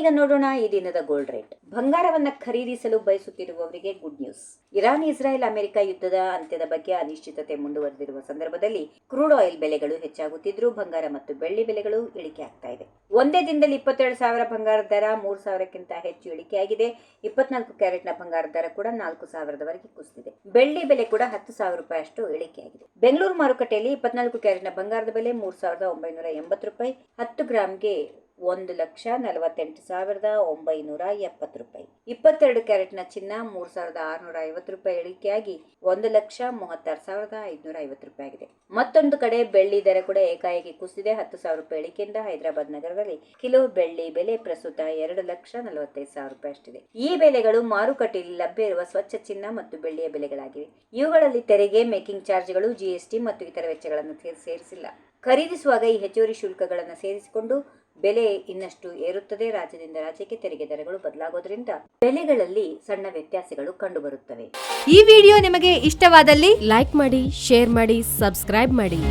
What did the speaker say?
ಬನ್ನಿ ಈಗ ನೋಡೋಣ ಈ ದಿನದ ಗೋಲ್ಡ್ ರೇಟ್. ಬಂಗಾರವನ್ನ ಖರೀದಿಸಲು ಬಯಸುತ್ತಿರುವವರಿಗೆ good news. Iran Israel America ಯುದ್ಧದ ಅಂತ್ಯದ ಬಗ್ಗೆ ಅನಿಶ್ಚಿತತೆ ಮುಂದುವರೆದಿರುವ ಸಂದರ್ಭದಲ್ಲಿ ಕ್ರೂಡ್ ಆಯಿಲ್ ಬೆಲೆಗಳು ಹೆಚ್ಚಾಗುತ್ತಿದ್ದರೂ ಬಂಗಾರ ಮತ್ತು ಬೆಳ್ಳಿ ಬೆಲೆಗಳು ಇಳಿಕೆ ಆಗ್ತಾ ಇದೆ. ಒಂದೇ ದಿನದಲ್ಲಿ 22,000 ಬಂಗಾರದ ದರ 3,000ಕ್ಕಿಂತ ಹೆಚ್ಚು ಇಳಿಕೆಯಾಗಿದೆ. 24 ಕ್ಯಾರೆಟ್ನ ಬಂಗಾರದ ದರ ಕೂಡ 4,000ವರೆಗೆ ಕುಸಿದಿದೆ. ಬೆಳ್ಳಿ ಬೆಲೆ ಕೂಡ 10,000 ರೂಪಾಯಿ ಅಷ್ಟು ಇಳಿಕೆಯಾಗಿದೆ. ಬೆಂಗಳೂರು ಮಾರುಕಟ್ಟೆಯಲ್ಲಿ 24 ಕ್ಯಾರೆಟ್ನ ಬಂಗಾರದ ಬೆಲೆ 3,980 ರೂಪಾಯಿ, 10 ಗ್ರಾಂಗೆ 1,48,970 ರೂಪಾಯಿ. 22 ಕ್ಯಾರೆಟ್ನ ಚಿನ್ನ 3,650 ರೂಪಾಯಿ ಇಳಿಕೆಯಾಗಿ 1,36,550 ರೂಪಾಯಿ ಆಗಿದೆ. ಮತ್ತೊಂದು ಕಡೆ ಬೆಳ್ಳಿ ದರ ಕೂಡ ಏಕಾಏಕಿ ಕುಸಿದಿದೆ. 10,000 ರೂಪಾಯಿ ಇಳಿಕೆಯಿಂದ ಹೈದರಾಬಾದ್ ನಗರದಲ್ಲಿ ಕಿಲೋ ಬೆಳ್ಳಿ ಬೆಲೆ ಪ್ರಸ್ತುತ 2,45,000 ರೂಪಾಯಿ ಅಷ್ಟಿದೆ. ಈ ಬೆಲೆಗಳು ಮಾರುಕಟ್ಟೆಯಲ್ಲಿ ಲಭ್ಯ ಇರುವ ಸ್ವಚ್ಛ ಚಿನ್ನ ಮತ್ತು ಬೆಳ್ಳಿಯ ಬೆಲೆಗಳಾಗಿವೆ. ಇವುಗಳಲ್ಲಿ ತೆರಿಗೆ, ಮೇಕಿಂಗ್ ಚಾರ್ಜ್ಗಳು, ಜಿಎಸ್ಟಿ ಮತ್ತು ಇತರ ವೆಚ್ಚಗಳನ್ನು ಸೇರಿಸಿಲ್ಲ. ಖರೀದಿಸುವಾಗ ಈ ಹೆಚ್ಚುವರಿ ಶುಲ್ಕಗಳನ್ನು ಸೇರಿಸಿಕೊಂಡು ಬೆಲೆ ಇನ್ನಷ್ಟು ಏರುತ್ತದೆ. ರಾಜ್ಯದಿಂದ ರಾಜ್ಯಕ್ಕೆ ತೆರಿಗೆ ದರಗಳು ಬದಲಾಗೋದ್ರಿಂದ ಬೆಲೆಗಳಲ್ಲಿ ಸಣ್ಣ ವ್ಯತ್ಯಾಸಗಳು ಕಂಡುಬರುತ್ತವೆ. ಈ ವಿಡಿಯೋ ನಿಮಗೆ ಇಷ್ಟವಾದಲ್ಲಿ ಲೈಕ್ ಮಾಡಿ, ಶೇರ್ ಮಾಡಿ, ಸಬ್ಸ್ಕ್ರೈಬ್ ಮಾಡಿ.